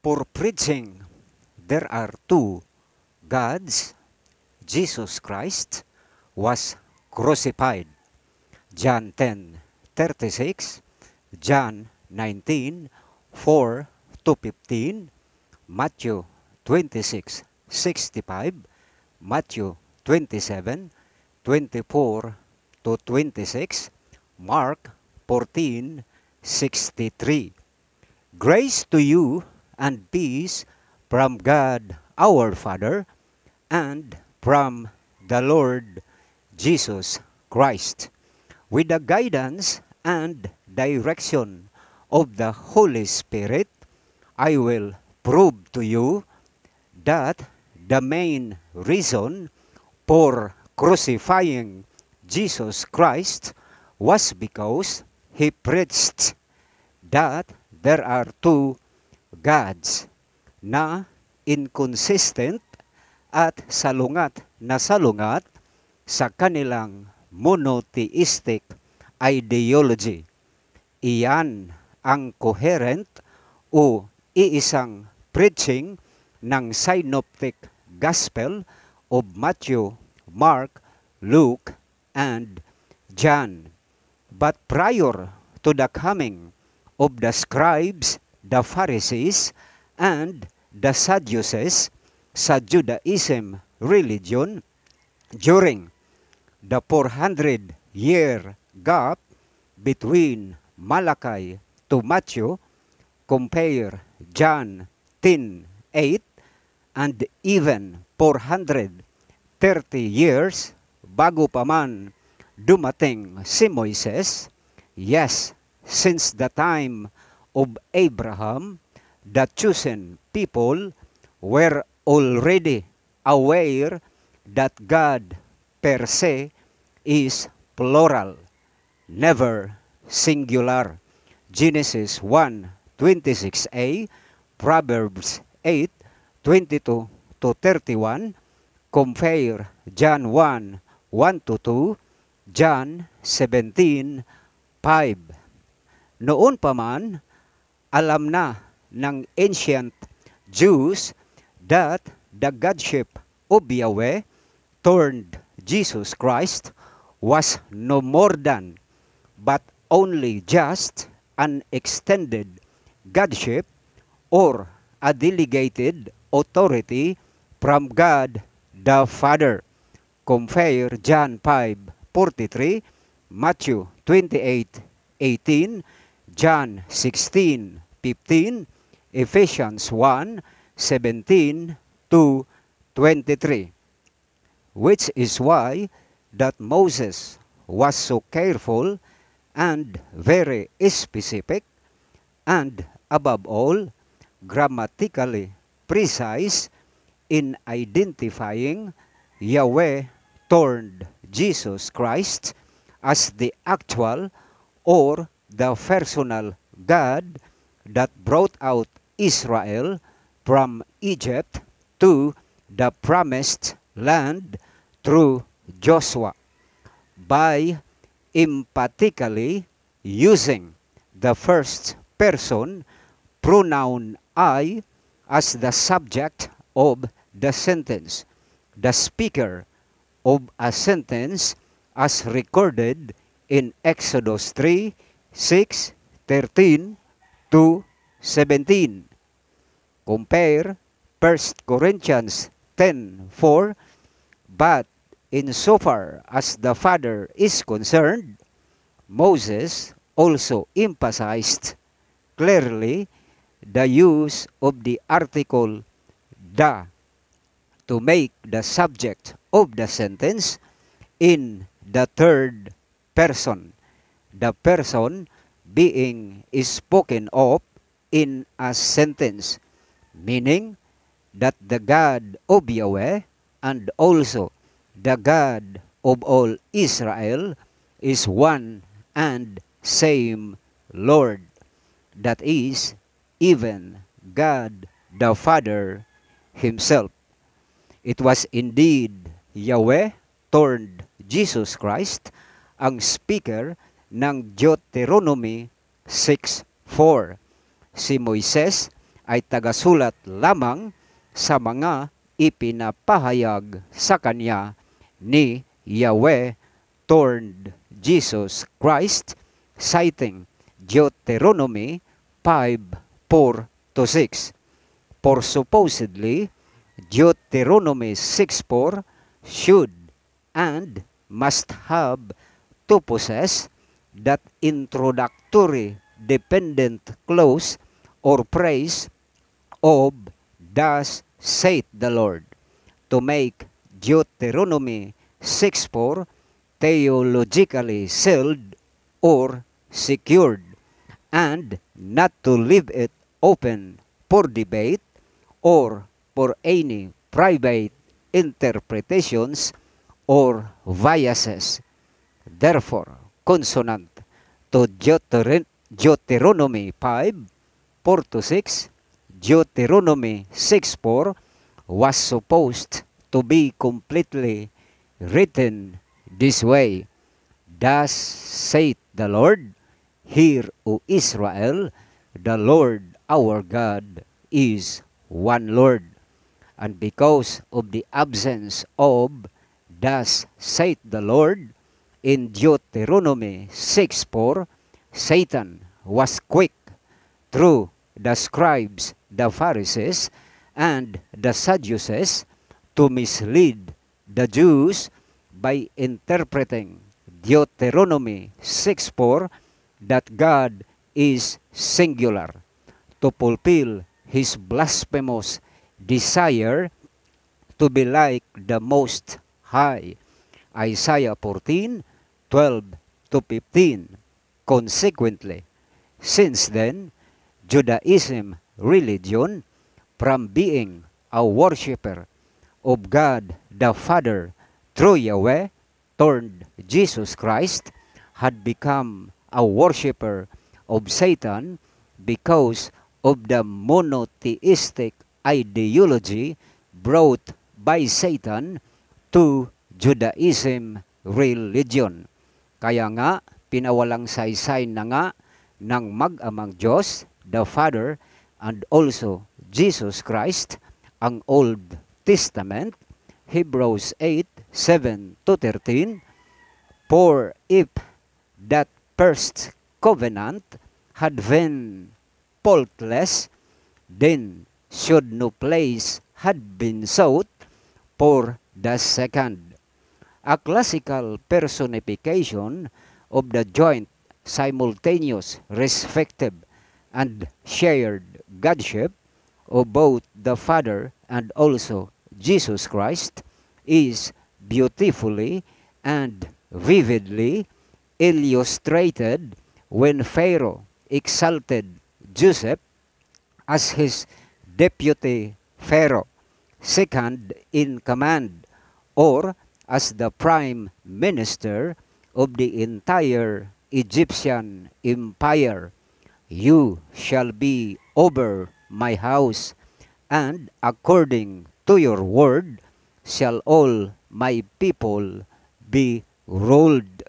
For preaching, there are two gods. Jesus Christ was crucified. John 10:36, John 19:4 to 15, Matthew 26:65, Matthew 27:24 to 26, Mark 14:63. Grace to you and peace from God our Father and from the Lord Jesus Christ. With the guidance and direction of the Holy Spirit, I will prove to you that the main reason for crucifying Jesus Christ was because he preached that there are two gods na inconsistent at salungat na salungat sa kanilang monotheistic ideology. Iyan ang coherent o iisang preaching ng Synoptic Gospel of Matthew, Mark, Luke, and John. But prior to the coming of the scribes, the Pharisees, and the Sadducees sa Judaism religion, during the 400-year gap between Malachi to Matthew, compare John 10:8, and even 430 years bago pa man dumating si Moises, yes, since the time of Abraham, the chosen people were already aware that God per se is plural, never singular. Genesis 1:26a, Proverbs 8:22 to 31, compare John 1:1-2, John 17:5. Noon pa man, alam na ng ancient Jews that the Godship of Yahweh turned Jesus Christ was no more than but only just an extended Godship or a delegated authority from God the Father. Compare John 5:43, Matthew 28:18, John 16:15, Ephesians 1:17-23. Which is why that Moses was so careful and very specific and above all grammatically precise in identifying Yahweh turned Jesus Christ as the actual or the personal God that brought out Israel from Egypt to the promised land through Joshua by emphatically using the first person pronoun I as the subject of the sentence, the speaker of a sentence as recorded in Exodus 3:6-13-17. Compare 1 Corinthians 10:4, but insofar as the Father is concerned, Moses also emphasized clearly the use of the article the to make the subject of the sentence in the third person, the person being spoken of in a sentence, meaning that the God of Yahweh and also the God of all Israel is one and same Lord, that is, even God the Father Himself. It was indeed Yahweh turned Jesus Christ ang speaker ng Deuteronomy 6:4. Si Moises ay tagasulat lamang sa mga ipinapahayag sa kanya ni Yahweh turned Jesus Christ, citing Deuteronomy 5:4-6. For supposedly, Deuteronomy 6:4 should and must have to possess that introductory dependent clause or phrase of "Thus saith the Lord," to make Deuteronomy 6:4 theologically sealed or secured, and not to leave it open for debate or for any private interpretations or biases. Therefore, consonant to Deuteronomy 5:4-6, Deuteronomy 6:4 was supposed to be completely written this way: "Thus saith the Lord, hear, O Israel, the Lord our God is one Lord." And because of the absence of "Thus saith the Lord" in Deuteronomy 6:4, Satan was quick through the scribes, the Pharisees, and the Sadducees to mislead the Jews by interpreting Deuteronomy 6:4 that God is singular, to fulfill his blasphemous desire to be like the Most High. Isaiah 14:12-15. Consequently, since then, Judaism religion, from being a worshipper of God the Father through Yahweh turned Jesus Christ, had become a worshipper of Satan because of the monotheistic ideology brought by Satan to Judaism religion. Kaya nga, pinawalang saysay na nga ng mag-amang Diyos, the Father, and also Jesus Christ, ang Old Testament, Hebrews 8:7-13. For if that first covenant had been faultless, then should no place had been sought for the second. A classical personification of the joint, simultaneous, respective, and shared Godship of both the Father and also Jesus Christ is beautifully and vividly illustrated when Pharaoh exalted Joseph as his deputy Pharaoh, second in command, or as the prime minister of the entire Egyptian empire. "You shall be over my house, and according to your word shall all my people be ruled.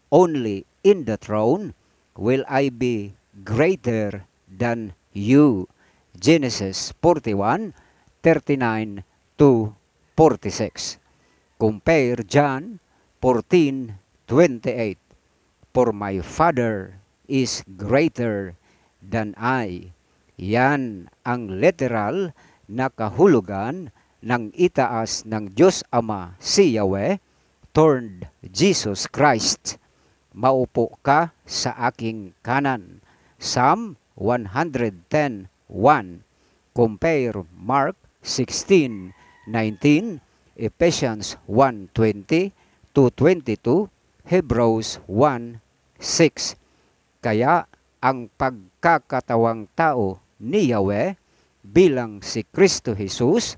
Only in the throne will I be greater than you." Genesis 41:39-46. Compare John 14:28. "For my Father is greater than I." Yan ang literal na kahulugan ng itaas ng Diyos Ama si Yahweh turned Jesus Christ. "Maupo ka sa aking kanan." Psalm 110:1. Compare Mark 16:19, Ephesians 1:20-22, Hebrews 1:6. Kaya ang pagkakatawang tao ni Yahweh bilang si Kristo Jesus,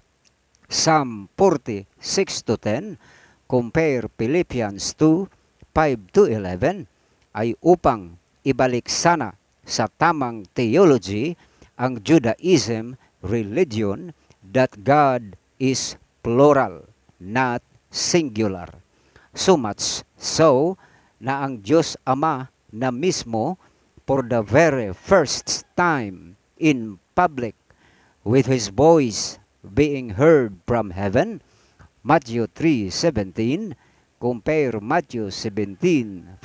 Psalm 46:10, compare Philippians 2:5-11, ay upang ibalik sana sa tamang theology ang Judaism religion that God is plural, not singular. So much so na ang Diyos Ama na mismo for the very first time in public with his voice being heard from heaven, Matthew 3:17, compare Matthew 17:5,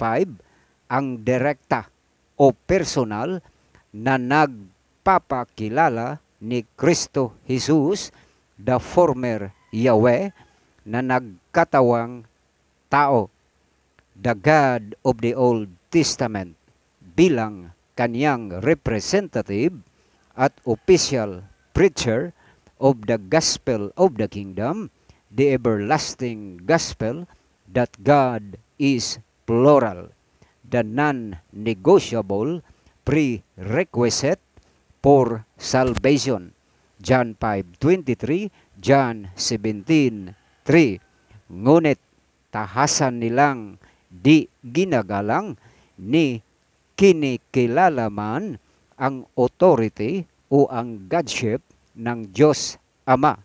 ang direkta o personal na nagpapakilala ni Kristo Jesus, the former Yahweh, na nagkatawang tao, the God of the Old Testament, bilang kanyang representative at official preacher of the gospel of the kingdom, the everlasting gospel that God is plural, the non-negotiable prerequisite for salvation. John 5:23, John 17:3. Ngunit tahasan nilang di ginagalang ni kinikilala man ang authority o ang godship ng Diyos Ama,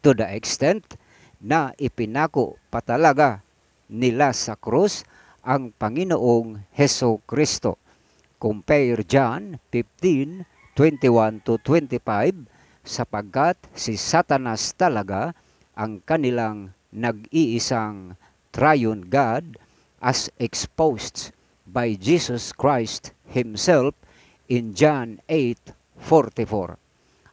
to the extent na ipinako pa talaga nila sa krus ang Panginoong Heso Kristo. Compare John 15:21-25, sapagkat si Satanas talaga ang kanilang nag-iisang triune God as exposed by Jesus Christ Himself in John 8:44.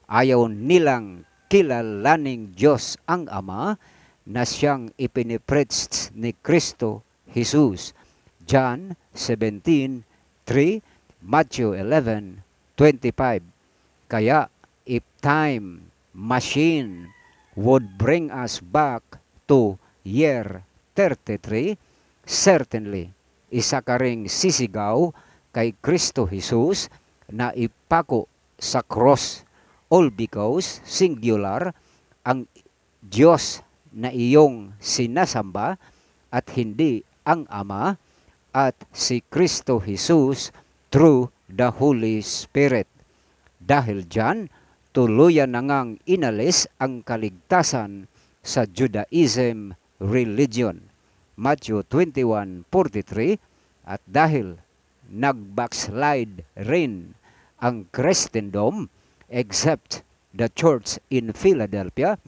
Ayaw nilang kilalaning Diyos ang Ama na siyang ipinipreach ni Kristo Jesus. John 17:3, Matthew 11:25. Kaya if time machine would bring us back to year 33, certainly isa ka ring sisigaw kay Kristo Jesus na ipako sa cross, all because singular ang Diyos na iyong sinasamba at hindi ang Ama, at si Kristo Jesus through the Holy Spirit. Dahil dyan, tuluyan na ngang inalis ang kaligtasan sa Judaism religion. Matthew 21:43, at dahil nag-backslide rin ang Christendom except the church in Philadelphia,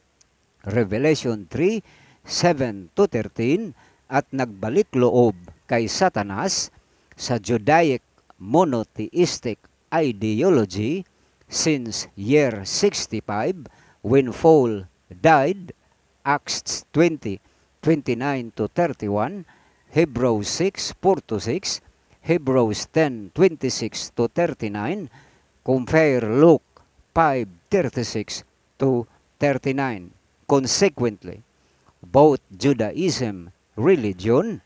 Revelation 3:7-13, at nagbalik loob kay Satanas sa Judaic monotheistic ideology since year 65 when Paul died, Acts 20:29-31, Hebrews 6:4-6, Hebrews 10:26-39, compare Luke 5:36-39. Consequently, both Judaism religion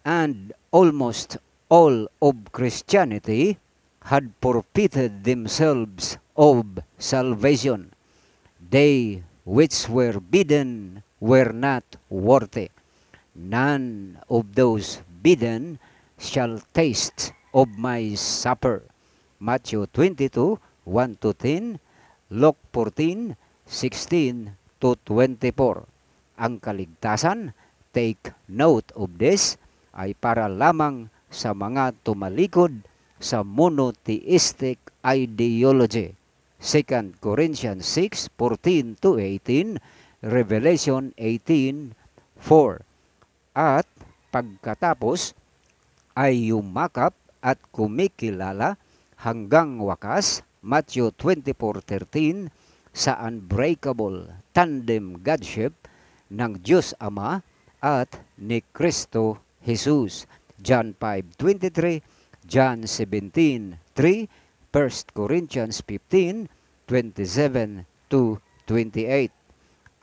and almost all of Christianity had forfeited themselves of salvation. They which were bidden were not worthy. None of those bidden shall taste of my supper. Matthew 22:1-10, Luke 14:16-24. Ang kaligtasan, take note of this, ay para lamang sa mga tumalikod sa monotheistic ideology. 2 Corinthians 6:14-18, Revelation 18:4. At pagkatapos ay yumakap at kumikilala hanggang wakas, Matthew 24:13, sa unbreakable tandem godship ng Diyos Ama at ni Kristo Jesus. John 5:23, John 17:3, 1 Corinthians 15:27-28.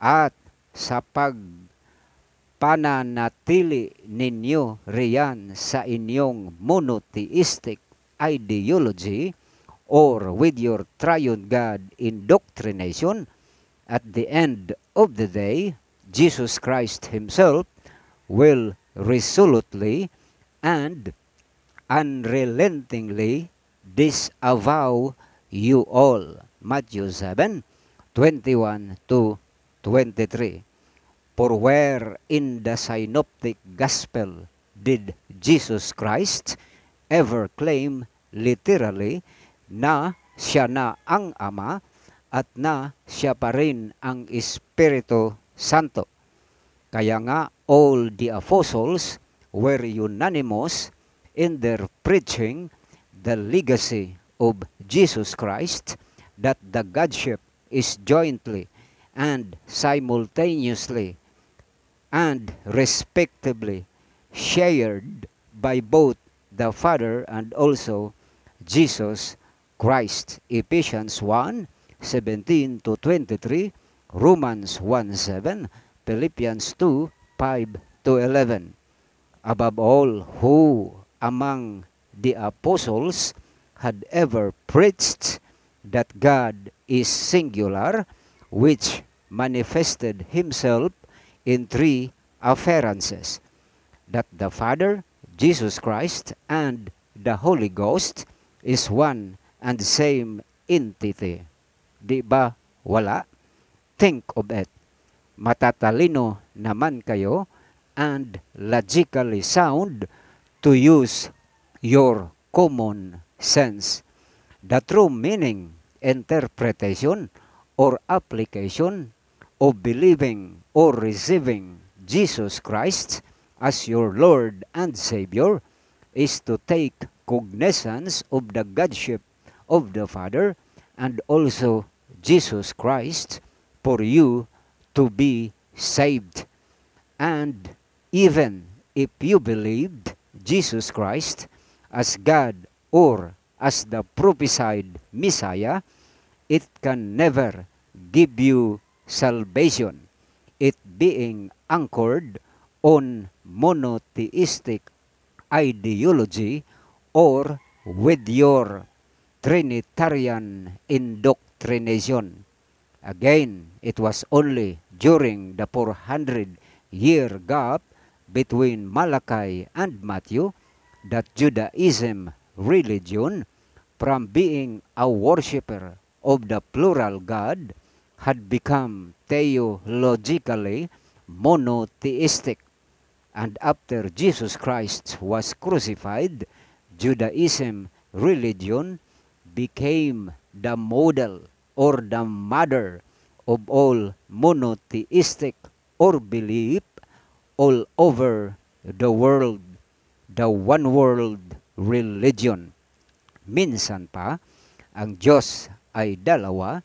At sa pagpananatili ninyo riyan sa inyong monotheistic ideology or with your triune God indoctrination, at the end of the day, Jesus Christ Himself will resolutely and unrelentingly disavow you all. Matthew 7:21-23. For where in the synoptic gospel did Jesus Christ ever claim literally na siya na ang Ama at na siya pa rin ang Espiritu Santo. Kaya nga all the apostles were unanimous in their preaching the legacy of Jesus Christ, that the Godship is jointly and simultaneously and respectively shared by both the Father and also Jesus Christ. Ephesians 1:17 to 23, Romans 1:7, Philippians 2:5 to 11. Above all, who among the apostles had ever preached that God is singular, which manifested himself in three appearances, that the Father, Jesus Christ, and the Holy Ghost is one and the same entity. Di ba wala? Think of it. Matatalino naman kayo and logically sound to use your common sense. The true meaning, interpretation, or application of believing or receiving Jesus Christ as your Lord and Savior is to take cognizance of the Godship of the Father and also Jesus Christ for you to be saved. And even if you believed Jesus Christ as God or as the prophesied Messiah, it can never give you salvation, it being anchored on monotheistic ideology or with your Trinitarian indoctrination. Again, it was only during the 400-year gap between Malachi and Matthew that Judaism religion, from being a worshipper of the plural God, had become theologically monotheistic. And after Jesus Christ was crucified, Judaism religion became the model or the mother of all monotheistic or belief all over the world, the one world religion. Minsan pa, ang Diyos ay dalawa,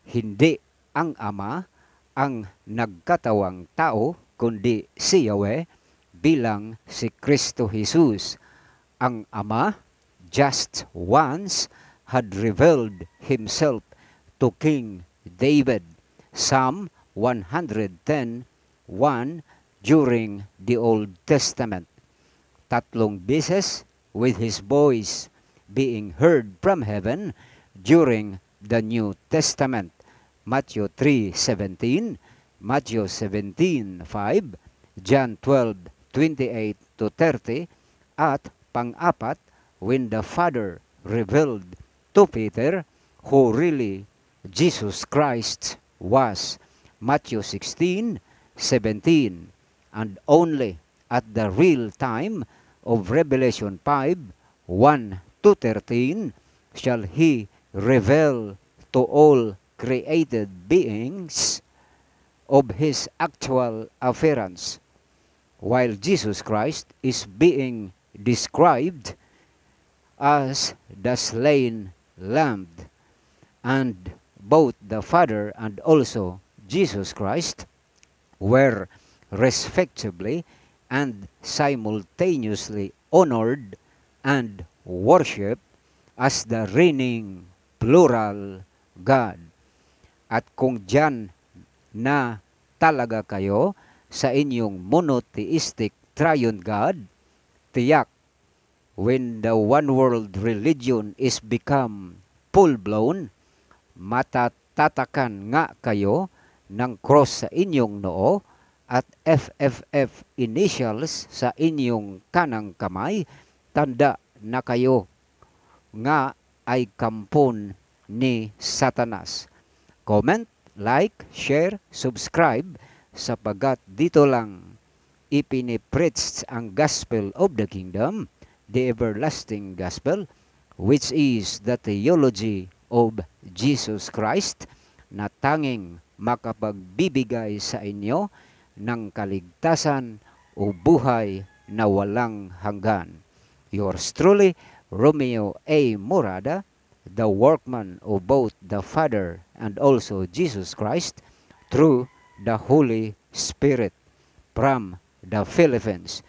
hindi ang Ama ang nagkatawang tao, kundi si Yahweh bilang si Kristo Jesus. Ang Ama just once had revealed himself to King David, Psalm 110:1 during the Old Testament. 3 beses with his voice being heard from heaven during the New Testament. Matthew 3:17, Matthew 17:5, John 12:28 to 30, at pang-apat, when the Father revealed to Peter who really Jesus Christ was. Matthew 16:17, and only at the real time of Revelation 5:1 to 13 shall he reveal to all created beings of his actual appearance, while Jesus Christ is being described as the slain lamb, and both the Father and also Jesus Christ were respectively and simultaneously honored and worshipped as the reigning plural God. At kung diyan na talaga kayo sa inyong monotheistic triune God, tiyak, when the one world religion is become full-blown, matatatakan nga kayo ng cross sa inyong noo at FFF initials sa inyong kanang kamay, tanda na kayo nga ay kampon ni Satanas. Comment, like, share, subscribe, sapagat dito lang ipinipreach ang gospel of the kingdom, the everlasting gospel, which is the theology of Jesus Christ na tanging makapagbibigay sa inyo ng kaligtasan o buhay na walang hanggan. Yours truly, Romeo A. Morada, the workman of both the Father and also Jesus Christ, through the Holy Spirit, from the Philippines,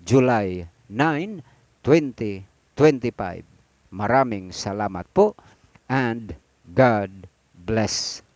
July 9, 2025. Maraming salamat po and God bless.